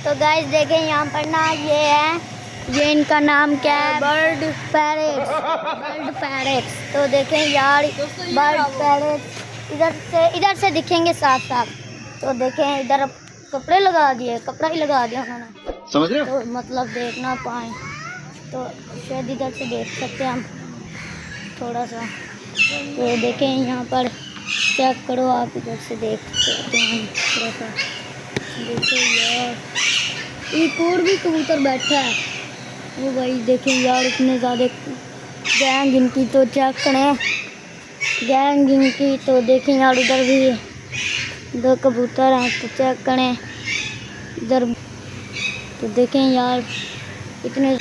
तो गाइस देखें यहाँ पर ना ये है, ये इनका नाम क्या है, बर्ड पैरेट्स। तो देखें यार बर्ड पैरेट्स इधर से दिखेंगे साफ साफ। तो देखें इधर कपड़ा ही लगा दिया उन्होंने, समझ रहे हो? तो मतलब देख ना पाए तो शायद इधर से देख सकते हैं हम थोड़ा सा। तो देखें यहाँ पर चेक करो आप, इधर से देख सकते हैं थोड़ा सा। देखो यार एक और भी कबूतर बैठा है वो भाई। देखें यार इतने ज़्यादा गैंग इनकी, तो चेक करें गैंग इनकी। तो देखें यार उधर भी 2 कबूतर हैं, तो चेक करें इधर। तो देखें यार इतने,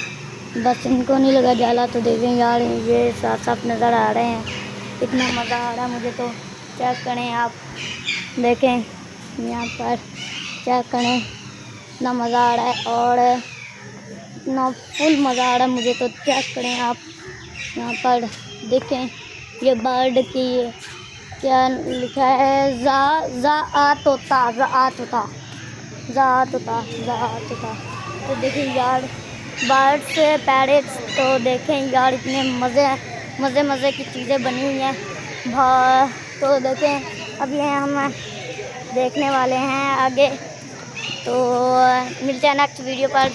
बस इनको नहीं लगा जाला। तो देखें यार ये साफ साफ नज़र आ रहे हैं, इतना मज़ा आ रहा है मुझे। तो चेक करें आप, देखें यहाँ पर चेक करें इतना मज़ा आ रहा है और इतना फुल मज़ा आ रहा है मुझे। तो चेक करें आप यहाँ पर देखें ये बर्ड की क्या लिखा है, ज़ा तोता। तो देखें यार बर्ड्स पैरेट्स। तो देखें यार इतने मज़े की चीज़ें बनी हुई हैं। तो देखें अब ये हम देखने वाले हैं आगे। तो मिलते हैं नेक्स्ट वीडियो पर।